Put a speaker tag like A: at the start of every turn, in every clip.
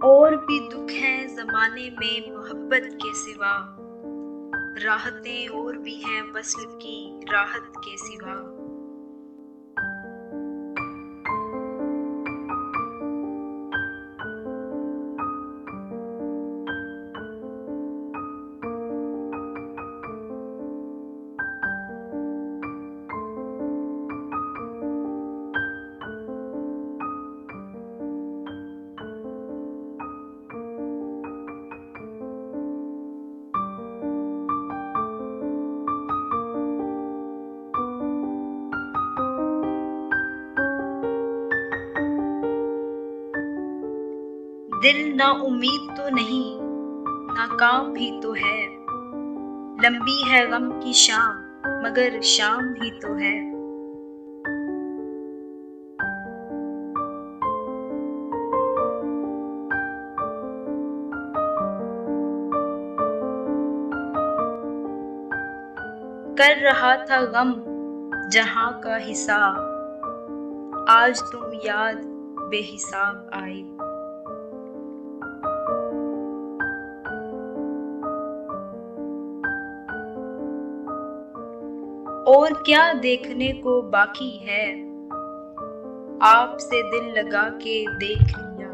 A: और भी दुख हैं ज़माने में मोहब्बत के सिवा, राहतें और भी हैं वस्ल की राहत के सिवा। दिल ना उम्मीद तो नहीं, नाकाम भी तो है। लंबी है गम की शाम, मगर शाम ही तो है। कर रहा था गम जहां का हिसाब, आज तुम याद बेहिसाब आई। और क्या देखने को बाकी है, आपसे दिल लगा के देख लिया।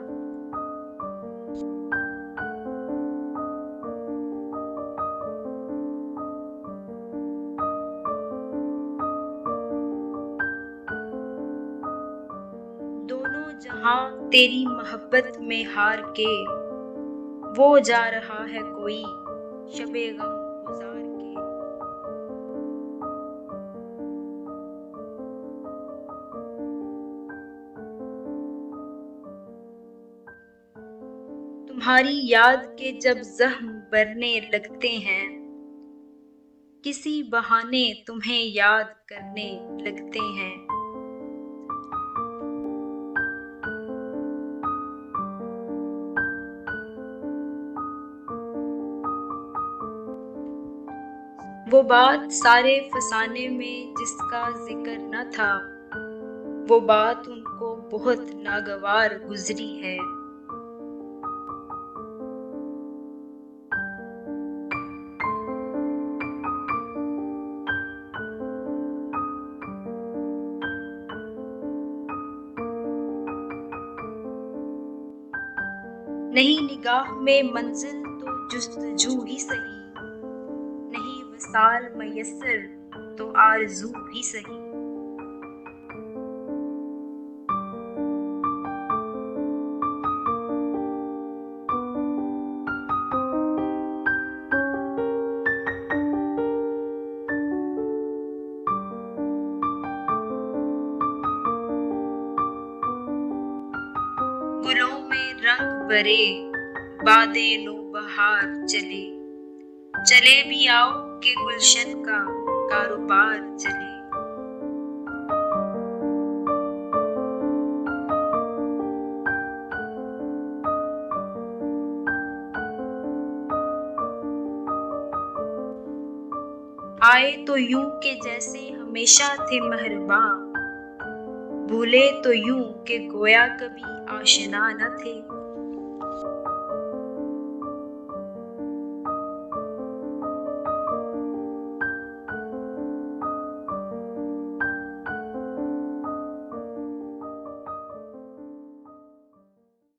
A: दोनों जहां तेरी मोहब्बत में हार के, वो जा रहा है कोई शबे गम गुजार के। तुम्हारी याद के जब जख्म भरने लगते हैं, किसी बहाने तुम्हें याद करने लगते हैं। वो बात सारे फसाने में जिसका जिक्र न था, वो बात उनको बहुत नागवार गुजरी है। नहीं निगाह में मंजिल तो जुस्तजू ही सही, नहीं विसाल मयस्सर तो आरज़ू ही सही। गुलों में रंग भरे बादे नो बहार चले, चले भी आओ के गुलशन का कारोबार चले। आए तो यूं के जैसे हमेशा थे मेहरबान, भूले तो यूं के गोया कभी आशना न थे।